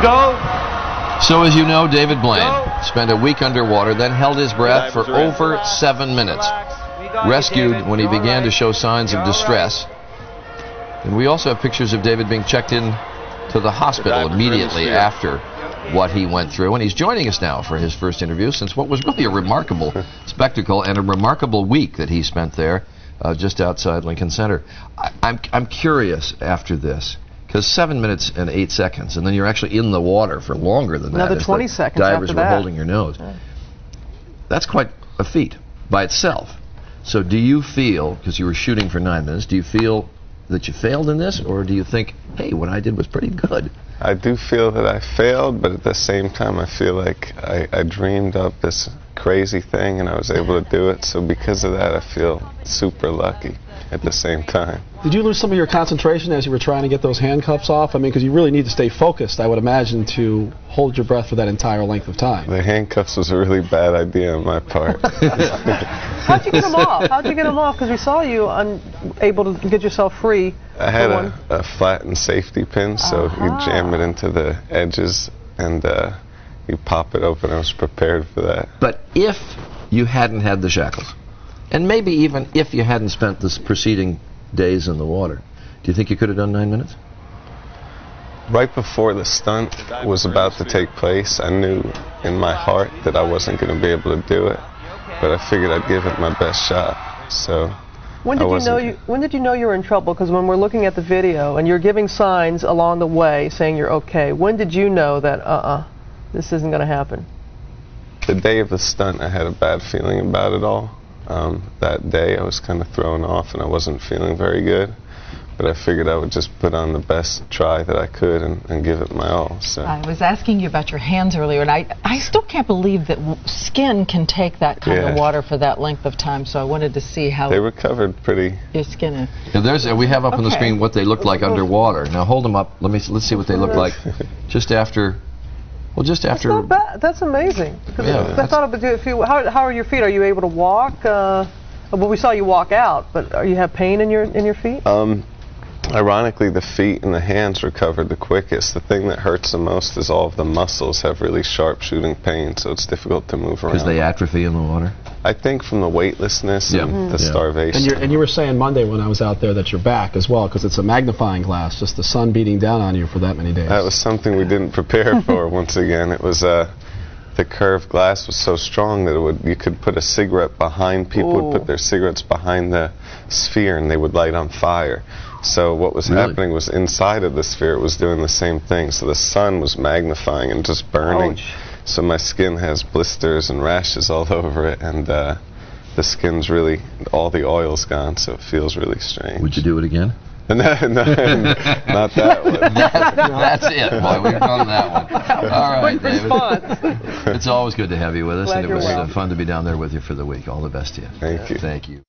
Go. So as you know, David Blaine spent a week underwater, then held his breath for over 7 minutes. Rescued when he began to show signs of distress. And we also have pictures of David being checked in to the hospital immediately after what he went through. And he's joining us now for his first interview since what was really a remarkable spectacle and a remarkable week that he spent there just outside Lincoln Center. I'm curious after this, because 7 minutes and 8 seconds, and then you're actually in the water for longer than that. Another 20 seconds divers after were that. holding your nose. That's quite a feat by itself. So do you feel, because you were shooting for 9 minutes, do you feel that you failed in this, or do you think, hey, what I did was pretty good? I do feel that I failed, but at the same time I feel like I dreamed up this crazy thing and I was able to do it, so because of that I feel super lucky at the same time. Did you lose some of your concentration as you were trying to get those handcuffs off? I mean, because you really need to stay focused, I would imagine, to hold your breath for that entire length of time. The handcuffs was a really bad idea on my part. How'd you get them off? How'd you get them off? Because we saw you able to get yourself free. I had a flattened safety pin, so you jam it into the edges and you pop it open. I was prepared for that. But if you hadn't had the shackles, and maybe even if you hadn't spent the preceding days in the water, do you think you could have done 9 minutes? Right before the stunt was about to take place, I knew in my heart that I wasn't going to be able to do it, but I figured I'd give it my best shot. So when did you know you were in trouble? Because when we're looking at the video and you're giving signs along the way saying you're okay, when did you know that this isn't going to happen? The day of the stunt, I had a bad feeling about it all. That day I was kind of thrown off and I wasn't feeling very good, but I figured I would just put on the best try that I could and give it my all. So I was asking you about your hands earlier, and I still can't believe that skin can take that kind of water for that length of time, so I wanted to see how they recovered pretty. Your skin is. Yeah, we have up on the screen what they looked like underwater. Now hold them up. Let's see what they look like just after. Well, just after. That's not bad. That's amazing. Yeah, I thought it would do if you. How are your feet? Are you able to walk? Well, we saw you walk out, but you have pain in your feet? Ironically, the feet and the hands recovered the quickest. The thing that hurts the most is all of the muscles have really sharp shooting pain, so it's difficult to move around. Because they atrophy in the water? I think from the weightlessness and the starvation. And you were saying Monday when I was out there that you're back as well, because it's a magnifying glass, just the sun beating down on you for that many days. That was something we didn't prepare for once again. It was the curved glass was so strong that you could put a cigarette behind, people would put their cigarettes behind the sphere and they would light on fire. So what was happening was inside of the sphere it was doing the same thing. So the sun was magnifying and just burning. Ouch. So my skin has blisters and rashes all over it, and the skin's really, all the oil's gone, so it feels really strange. Would you do it again? No, not that one. That's it, boy. We've done that one. All right, David. Response. It's always good to have you with us, Glad and it was you're well. fun to be down there with you for the week. All the best to you. Thank you. Thank you.